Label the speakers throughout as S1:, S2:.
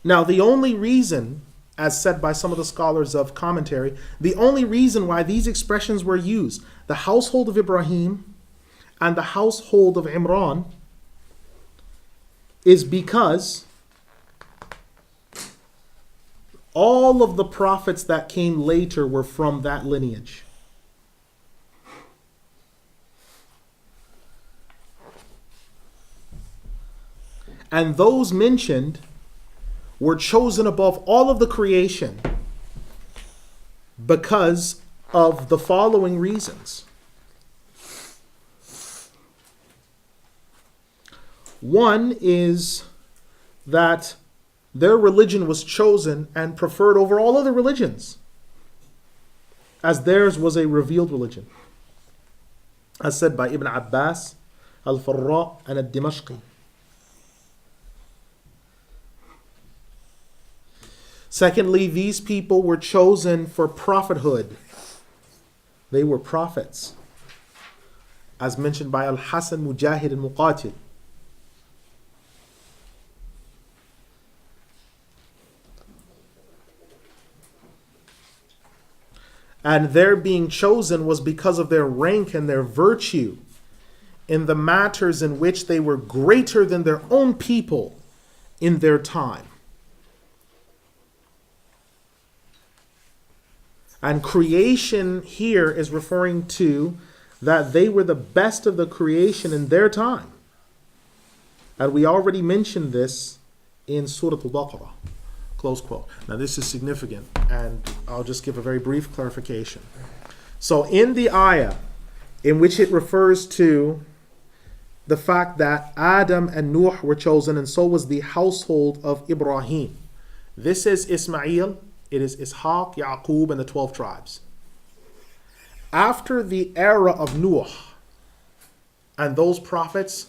S1: Now, the only reason, as said by some of the scholars of commentary, the only reason why these expressions were used, the household of Ibrahim and the household of Imran, is because all of the prophets that came later were from that lineage. And those mentioned were chosen above all of the creation because of the following reasons. One is that their religion was chosen and preferred over all other religions, as theirs was a revealed religion, as said by Ibn Abbas, Al-Farra, and Al-Dimashqi. Secondly, these people were chosen for prophethood. They were prophets, as mentioned by Al-Hasan, Mujahid, and Muqatil. And their being chosen was because of their rank and their virtue in the matters in which they were greater than their own people in their time. And creation here is referring to that they were the best of the creation in their time. And we already mentioned this in Surah Al-Baqarah. Close quote. Now this is significant, and I'll just give a very brief clarification. So in the ayah in which it refers to the fact that Adam and Nuh were chosen, and so was the household of Ibrahim. This is Ismail, it is Ishaq, Yaqub, and the 12 tribes. After the era of Nuh and those prophets,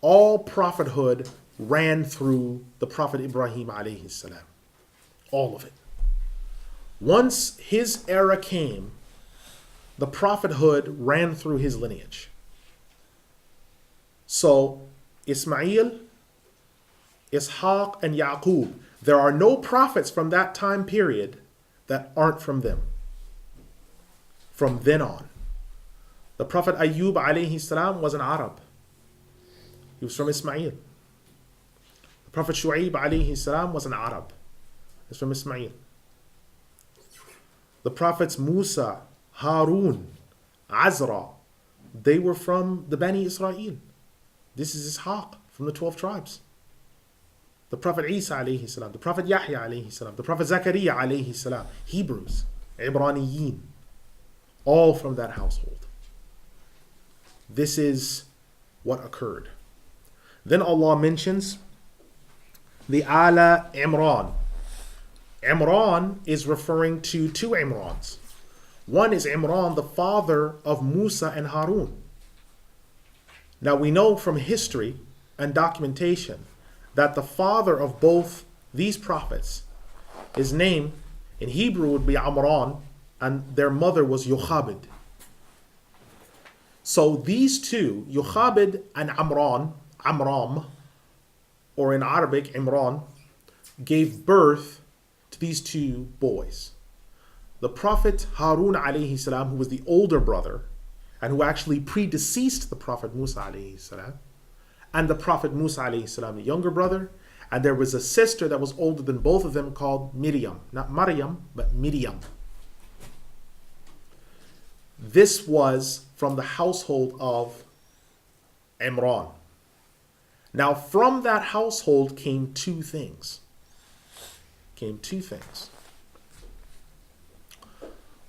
S1: all prophethood ran through the Prophet Ibrahim alayhi salam. All of it. Once his era came, the prophethood ran through his lineage. So Ismail, Ishaq, and Yaqub, there are no prophets from that time period that aren't from them. From then on. The Prophet Ayyub alayhi salam was an Arab. He was from Ismail. Prophet Shu'aib alayhi salam was an Arab. He's from Ismail. The prophets Musa, Harun, Azra, they were from the Bani Israel. This is Ishaq from the 12 tribes. The Prophet Isa alayhi salam, the Prophet Yahya alayhi salam, the Prophet Zakaria alayhi salam, Hebrews, Ibraniyin, all from that household. This is what occurred. Then Allah mentions the Ala Imran. Imran is referring to two Imrans. One is Imran, the father of Musa and Harun. Now we know from history and documentation that the father of both these prophets, his name in Hebrew would be Amran, and their mother was Yochabed. So these two, Yochabed and Amram, or in Arabic, Imran, gave birth to these two boys. The Prophet Harun alayhi salam, who was the older brother, and who actually predeceased the Prophet Musa alayhi salam, and the Prophet Musa alayhi salam, the younger brother, and there was a sister that was older than both of them called Mariyam. Not Mariyam, but Mariyam. This was from the household of Imran. Now from that household came two things.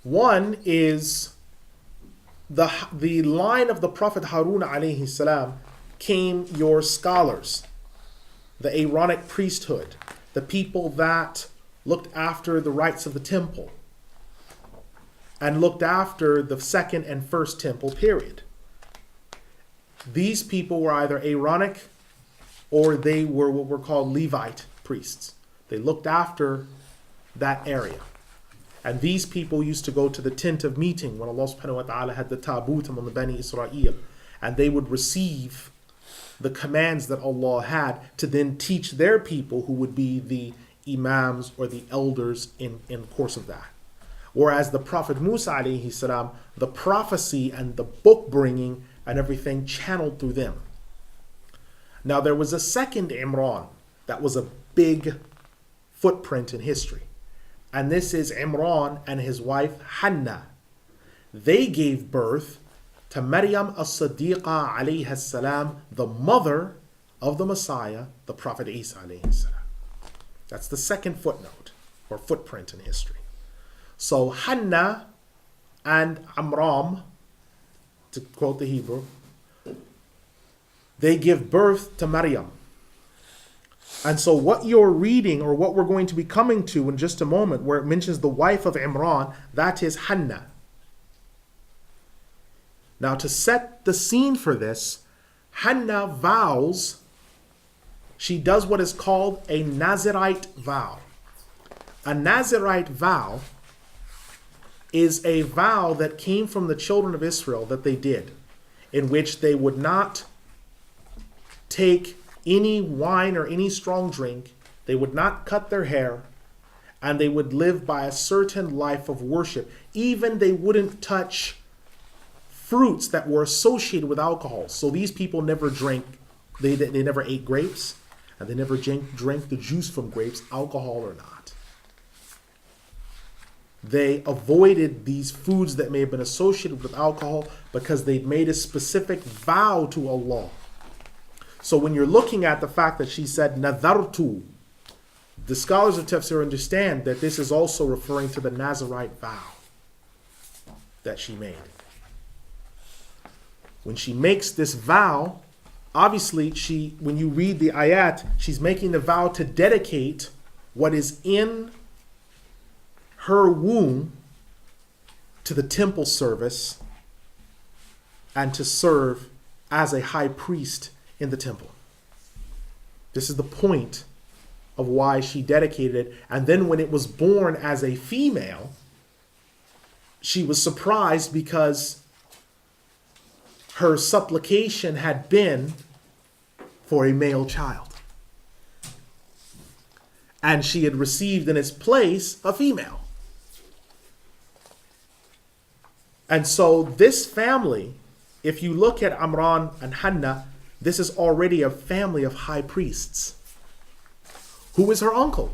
S1: One is the line of the Prophet Harun alayhi salam came your scholars, the Aaronic priesthood, the people that looked after the rites of the temple and looked after the second and first temple period. These people were either Aaronic or they were what were called Levite priests. They looked after that area. And these people used to go to the tent of meeting when Allah subhanahu wa ta'ala had the tabut among the Bani Israel. And they would receive the commands that Allah had to then teach their people, who would be the imams or the elders in the course of that. Whereas the Prophet Musa alayhi salam, the prophecy and the book bringing and everything channeled through them. Now there was a second Imran that was a big footprint in history. And this is Imran and his wife Hannah. They gave birth to Mariyam as-Siddiqa alayha salam, the mother of the Messiah, the Prophet Isa alayhi salam. That's the second footnote or footprint in history. So Hannah and Amram, to quote the Hebrew, they give birth to Mariyam. And so what you're reading, or what we're going to be coming to in just a moment, where it mentions the wife of Imran, that is Hannah. Now to set the scene for this, Hannah vows, she does what is called a Nazirite vow. A Nazirite vow is a vow that came from the children of Israel that they did, in which they would not take any wine or any strong drink, they would not cut their hair, and they would live by a certain life of worship. Even they wouldn't touch fruits that were associated with alcohol. So these people never drank, they never ate grapes, and they never drank the juice from grapes, alcohol or not. They avoided these foods that may have been associated with alcohol because they'd made a specific vow to Allah. So when you're looking at the fact that she said Nadartu, the scholars of Tafsir understand that this is also referring to the Nazirite vow that she made. When she makes this vow, obviously when you read the Ayat, she's making the vow to dedicate what is in her womb to the temple service and to serve as a high priest in the temple. This is the point of why she dedicated it. And then when it was born as a female, she was surprised because her supplication had been for a male child. And she had received in its place a female. And so this family, if you look at Amran and Hannah, this is already a family of high priests. Who is her uncle?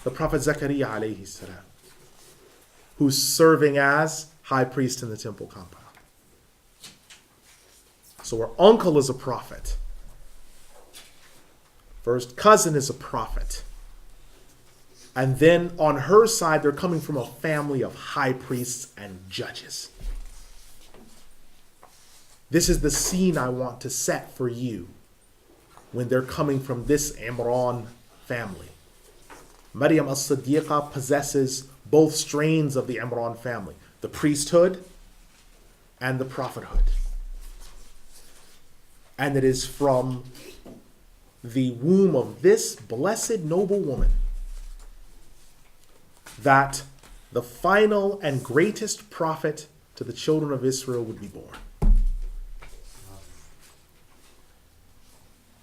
S1: The Prophet Zakaria alayhi salam, who's serving as high priest in the temple compound. So her uncle is a prophet. First cousin is a prophet. And then on her side, they're coming from a family of high priests and judges. This is the scene I want to set for you when they're coming from this Imran family. Mariyam as-Siddiqa possesses both strains of the Imran family, the priesthood and the prophethood. And it is from the womb of this blessed noble woman that the final and greatest prophet to the children of Israel would be born.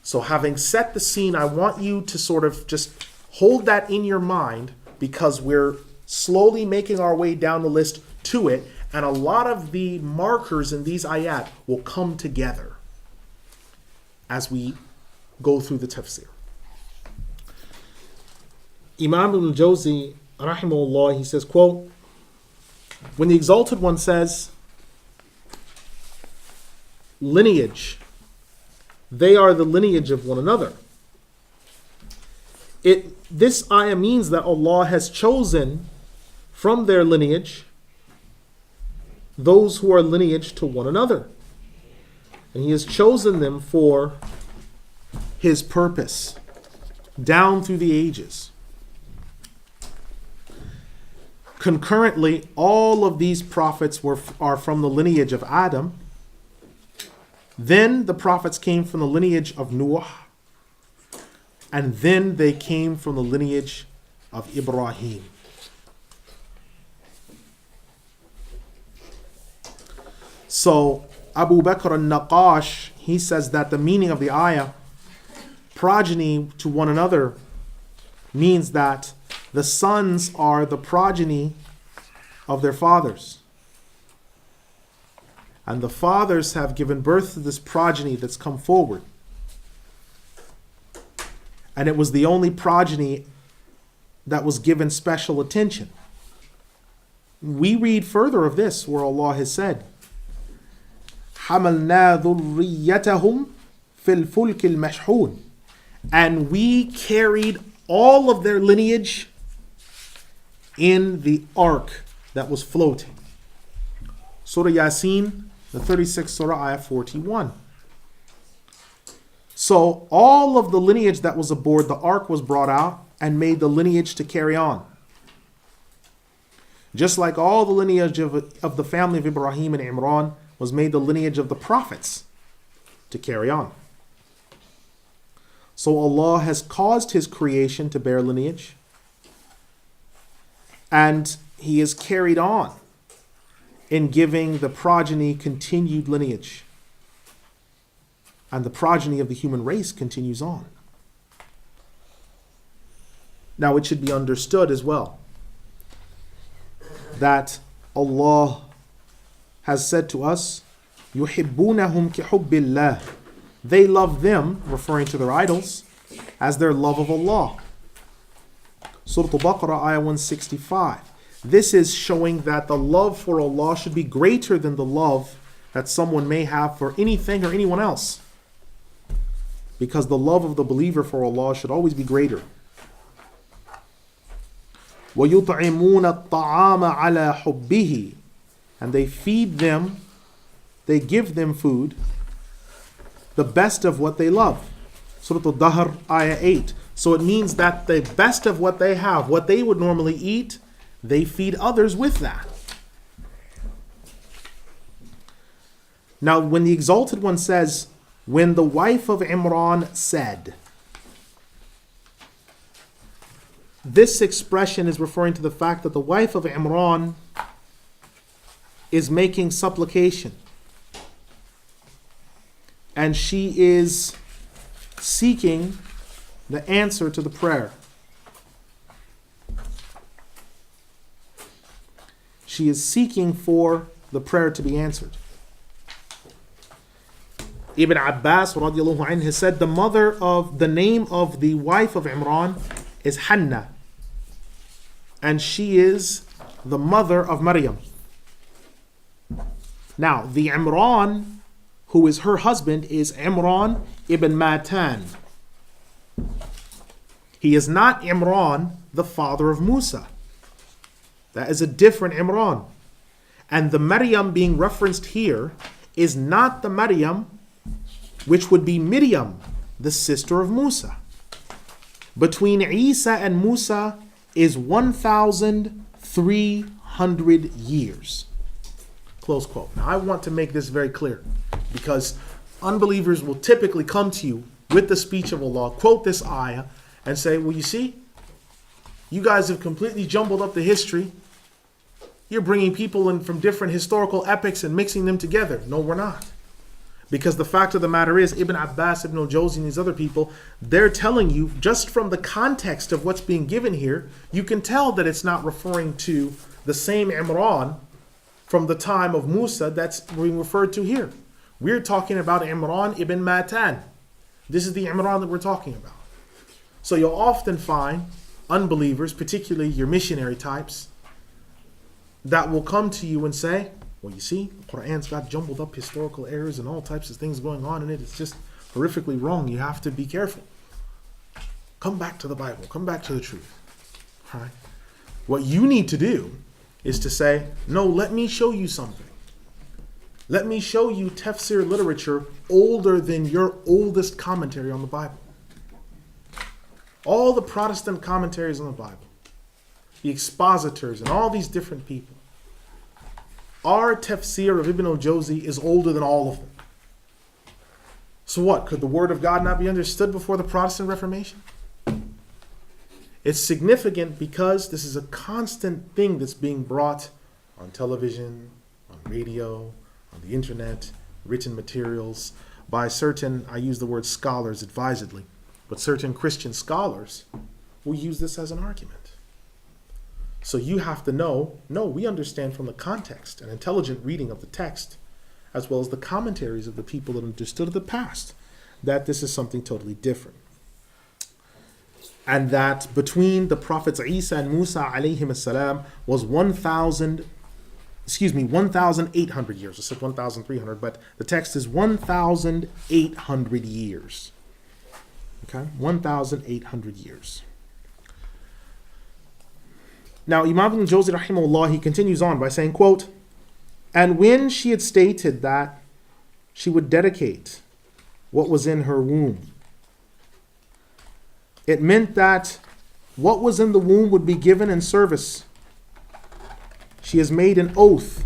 S1: So having set the scene, I want you to sort of just hold that in your mind, because we're slowly making our way down the list to it, and a lot of the markers in these ayat will come together as we go through the tafsir. Imam Ibn Al-Jawzi, rahimahullah, he says, quote, when the Exalted One says, lineage, they are the lineage of one another. This ayah means that Allah has chosen from their lineage those who are lineage to one another. And He has chosen them for His purpose down through the ages. Concurrently, all of these prophets are from the lineage of Adam. Then the prophets came from the lineage of Noah. And then they came from the lineage of Ibrahim. So Abu Bakr al-Naqash, he says that the meaning of the ayah, progeny to one another, means that the sons are the progeny of their fathers. And the fathers have given birth to this progeny that's come forward. And it was the only progeny that was given special attention. We read further of this where Allah has said, حَمَلْنَا ذُرِّيَّتَهُمْ فِي الْفُلْكِ الْمَشْحُونِ, and we carried all of their lineage in the ark that was floating. Surah Yasin, the 36th Surah, Ayat 41. So all of the lineage that was aboard the ark was brought out and made the lineage to carry on. Just like all the lineage of the family of Ibrahim and Imran was made the lineage of the prophets to carry on. So Allah has caused His creation to bear lineage, and He is carried on in giving the progeny continued lineage. And the progeny of the human race continues on. Now it should be understood as well that Allah has said to us, يُحِبُّونَهُمْ كِحُبِّ اللَّهِ, they love them, referring to their idols, as their love of Allah. Surah Al-Baqarah, ayah 165. This is showing that the love for Allah should be greater than the love that someone may have for anything or anyone else. Because the love of the believer for Allah should always be greater. وَيُطْعِمُونَ الطَّعَامَ عَلَى حُبِّهِ, and they feed them, they give them food, the best of what they love. Surah Al-Dahr, ayah 8. So it means that the best of what they have, what they would normally eat, they feed others with that. Now, when the Exalted One says, when the wife of Imran said, this expression is referring to the fact that the wife of Imran is making supplication. And she is seeking the answer to the prayer. She is seeking for the prayer to be answered. Ibn Abbas radiallahu anhu has said the name of the wife of Imran is Hanna, and she is the mother of Mariyam. Now, the Imran who is her husband is Imran ibn Matan. He is not Imran, the father of Musa. That is a different Imran. And the Maryam being referenced here is not the Maryam which would be Miriam, the sister of Musa. Between Isa and Musa is 1,300 years. Close quote. Now I want to make this very clear, because unbelievers will typically come to you with the speech of Allah, quote this ayah, and say, well, you see, you guys have completely jumbled up the history. You're bringing people in from different historical epics and mixing them together. No, we're not. Because the fact of the matter is, Ibn Abbas, Ibn Al-Jawzi, and these other people, they're telling you, just from the context of what's being given here, you can tell that it's not referring to the same Imran from the time of Musa that's being referred to here. We're talking about Imran ibn Matan. This is the Imran that we're talking about. So you'll often find unbelievers, particularly your missionary types, that will come to you and say, well, you see, the Quran's got jumbled up historical errors and all types of things going on in it. It's just horrifically wrong. You have to be careful. Come back to the Bible. Come back to the truth. All right? What you need to do is to say, no, let me show you something. Let me show you tafsir literature older than your oldest commentary on the Bible. All the Protestant commentaries on the Bible, the expositors and all these different people. Our tafsir of Ibn Al-Jawzi is older than all of them. So what? Could the Word of God not be understood before the Protestant Reformation? It's significant because this is a constant thing that's being brought on television, on radio, on the internet, written materials by certain, I use the word scholars advisedly, but certain Christian scholars will use this as an argument. So you have to know, no, we understand from the context, an intelligent reading of the text, as well as the commentaries of the people that understood of the past, that this is something totally different. And that between the prophets Isa and Musa alayhim salam was 1,800 years. I said 1,300, but the text is 1,800 years. Okay, 1,800 years. Now, Imam Ibn Al-Jawzi rahimahullah, he continues on by saying, quote, and when she had stated that she would dedicate what was in her womb, it meant that what was in the womb would be given in service. She has made an oath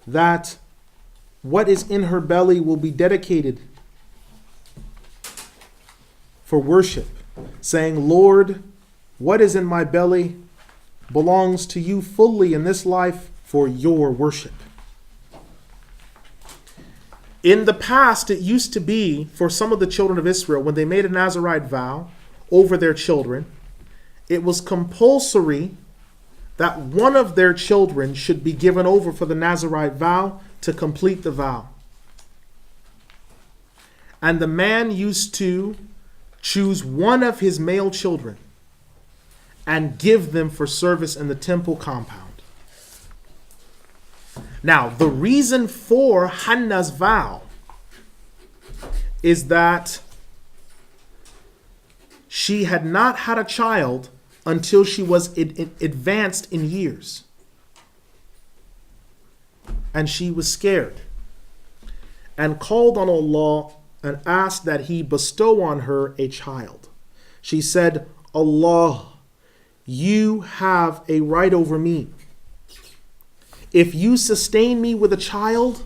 S1: that what is in her belly will be dedicated for worship, saying, Lord, what is in my belly belongs to you fully in this life for your worship. In the past, it used to be for some of the children of Israel, when they made a Nazirite vow over their children, it was compulsory that one of their children should be given over for the Nazirite vow to complete the vow. And the man used to choose one of his male children and give them for service in the temple compound. Now, the reason for Hannah's vow is that she had not had a child until she was advanced in years. And she was scared and called on Allah and asked that He bestow on her a child. She said, Allah, you have a right over me. If you sustain me with a child,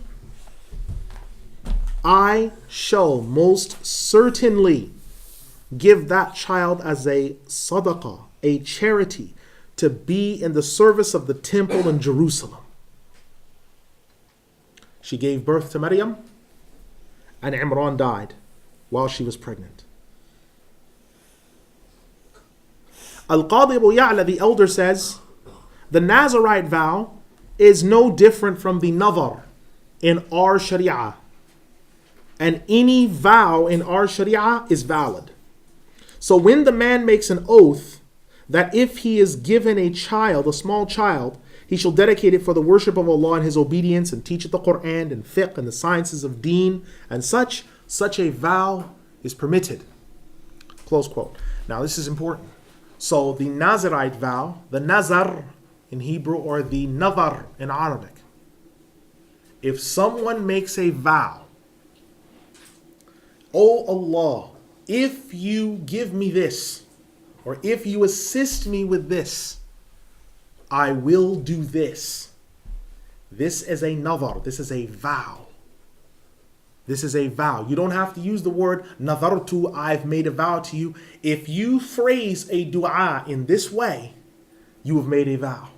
S1: I shall most certainly give that child as a sadaqah, a charity, to be in the service of the temple in Jerusalem. She gave birth to Mariyam, and Imran died while she was pregnant. Al-Qadi Abu Ya'la, the elder, says, the Nazirite vow is no different from the Nazar in our Sharia. And any vow in our Sharia is valid. So when the man makes an oath that if he is given a child, a small child, he shall dedicate it for the worship of Allah and His obedience and teach it the Quran and fiqh and the sciences of deen and such a vow is permitted. Close quote. Now this is important. So the Nazirite vow, the Nazar in Hebrew or the Nazar in Arabic. If someone makes a vow, O Allah, if you give me this, or if you assist me with this, I will do this. This is a nazar. This is a vow. This is a vow. You don't have to use the word nazartu, I've made a vow to you. If you phrase a dua in this way, you have made a vow.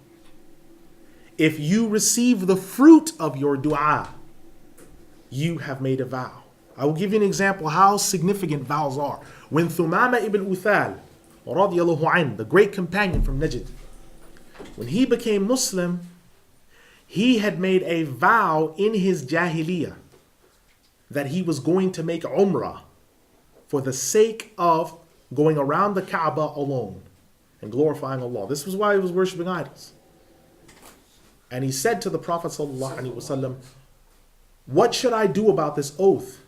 S1: If you receive the fruit of your dua, you have made a vow. I will give you an example how significant vows are. When Thumama ibn Uthal, radiyallahu anhu, the great companion from Najd, when he became Muslim, he had made a vow in his Jahiliyyah that he was going to make Umrah for the sake of going around the Kaaba alone and glorifying Allah. This was why he was worshipping idols. And he said to the Prophet ﷺ, what should I do about this oath?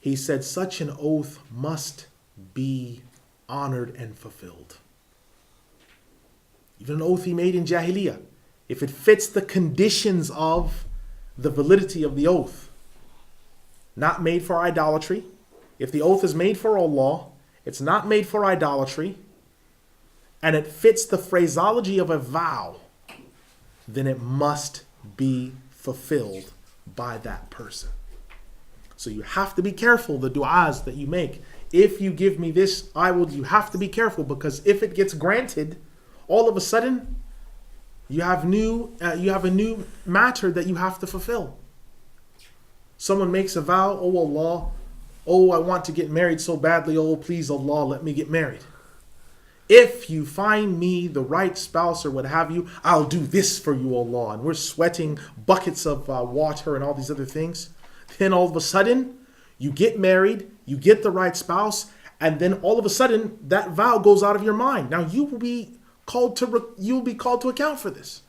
S1: He said, such an oath must be honored and fulfilled. Even an oath he made in Jahiliyyah, if it fits the conditions of the validity of the oath, not made for idolatry. If the oath is made for Allah, it's not made for idolatry, and it fits the phraseology of a vow, then it must be fulfilled by that person. So you have to be careful the du'as that you make. If you give me this, I will. You have to be careful, because if it gets granted, all of a sudden you have a new matter that you have to fulfill. Someone makes a vow, oh Allah, oh I want to get married so badly, oh please Allah, let me get married. If you find me the right spouse or what have you, I'll do this for you, Allah. And we're sweating buckets of water and all these other things. Then all of a sudden, you get married, you get the right spouse, and then all of a sudden, that vow goes out of your mind. Now you will be called to account for this.